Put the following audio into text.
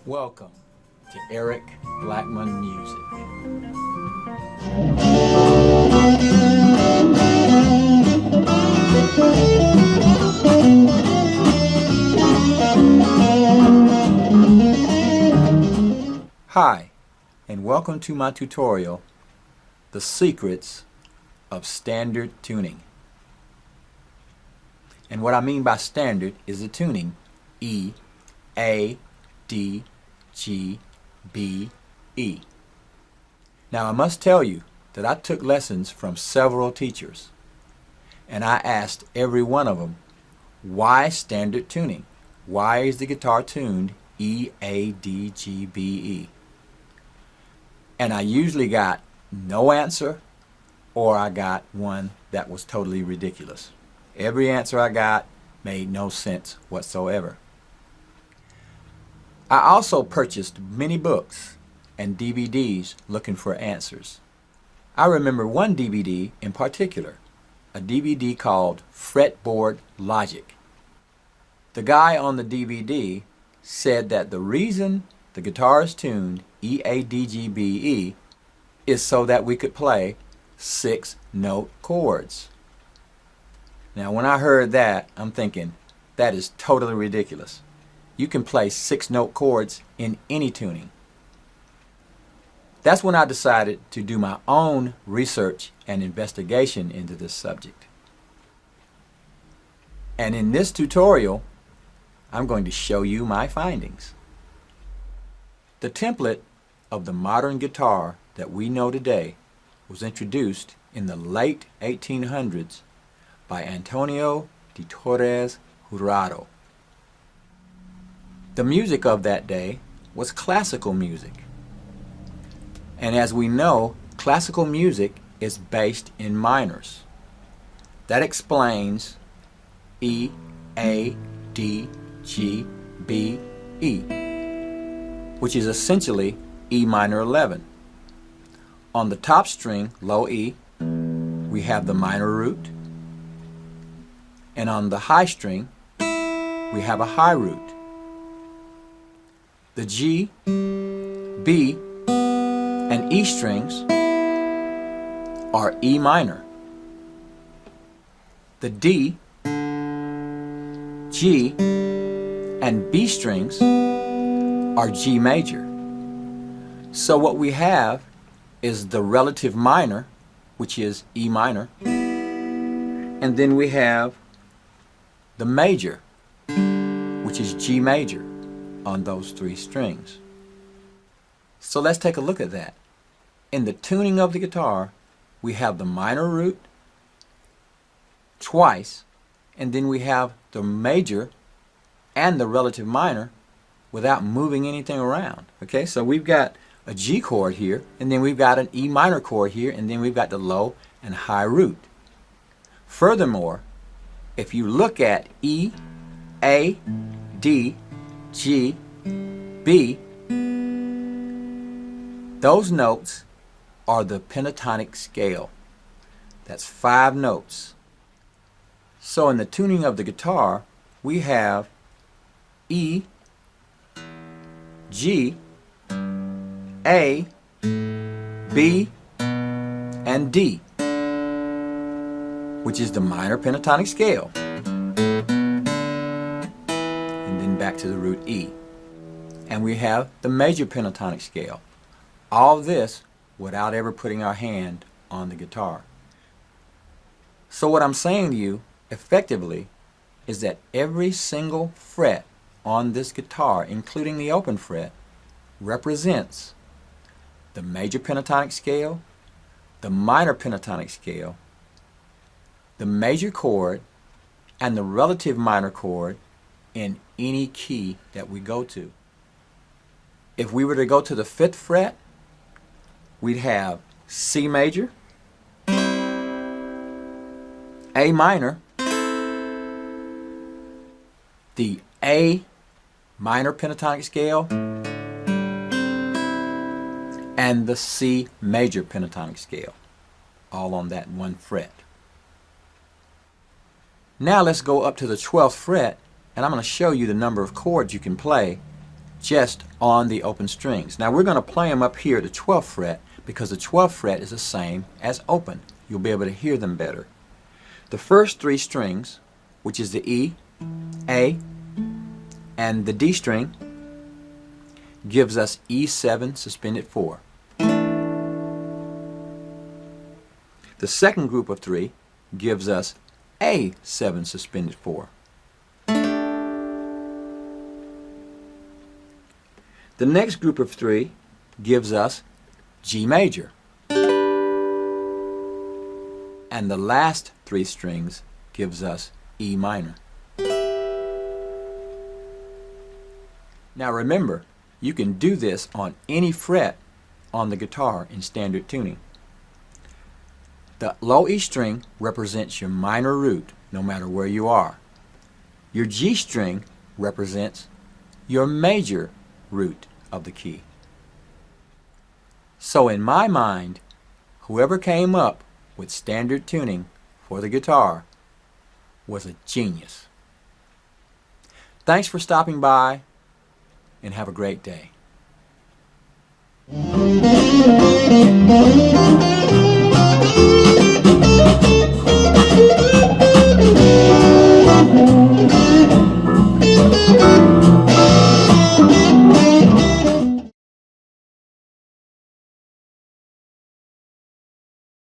Welcome to Eric Blackmon Music. Hi, and welcome to my tutorial, The Secrets of Standard Tuning. And what I mean by standard is the tuning E, A, D, G, B, E. Now I must tell you that I took lessons from several teachers, and I asked every one of them, why standard tuning? Why is the guitar tuned E, A, D, G, B, E? And I usually got no answer, or I got one that was totally ridiculous. Every answer I got made no sense whatsoever. I also purchased many books and DVDs looking for answers. I remember one DVD in particular, a DVD called Fretboard Logic. The guy on the DVD said that the reason the guitar is tuned EADGBE is so that we could play 6-note chords. Now when I heard that, I'm thinking, that is totally ridiculous. You can play 6-note chords in any tuning. That's when I decided to do my own research and investigation into this subject. And in this tutorial, I'm going to show you my findings. The template of the modern guitar that we know today was introduced in the late 1800s by Antonio de Torres Jurado. The music of that day was classical music. And as we know, classical music is based in minors. That explains E, A, D, G, B, E, which is essentially E minor 11. On the top string, low E, we have the minor root, and on the high string, we have a high root. The G, B, and E strings are E minor. The D, G, and B strings are G major. So what we have is the relative minor, which is E minor, and then we have the major, which is G major, on those three strings. So let's take a look at that. In the tuning of the guitar, we have the minor root twice, and then we have the major and the relative minor without moving anything around. Okay, so we've got a G chord here, and then we've got an E minor chord here, and then we've got the low and high root. Furthermore, if you look at E, A, D, G, B, those notes are the pentatonic scale. That's 5 notes. So in the tuning of the guitar, we have E, G, A, B, and D, which is the minor pentatonic scale. And then back to the root E. And we have the major pentatonic scale. All this without ever putting our hand on the guitar. So what I'm saying to you effectively is that every single fret on this guitar, including the open fret, represents the major pentatonic scale, the minor pentatonic scale, the major chord, and the relative minor chord in any key that we go to. If we were to go to the 5th fret, we'd have C major, A minor, the A minor pentatonic scale, and the C major pentatonic scale, all on that one fret. Now let's go up to the 12th fret, and I'm going to show you the number of chords you can play just on the open strings. Now we're going to play them up here at the 12th fret because the 12th fret is the same as open. You'll be able to hear them better. The first three strings, which is the E, A, and the D string, gives us E7 suspended 4. The second group of three gives us A7 suspended 4. The next group of three gives us G major. And the last three strings gives us E minor. Now remember, you can do this on any fret on the guitar in standard tuning. The low E string represents your minor root, no matter where you are. Your G string represents your major root of the key. So in my mind, whoever came up with standard tuning for the guitar was a genius. Thanks for stopping by, and have a great day.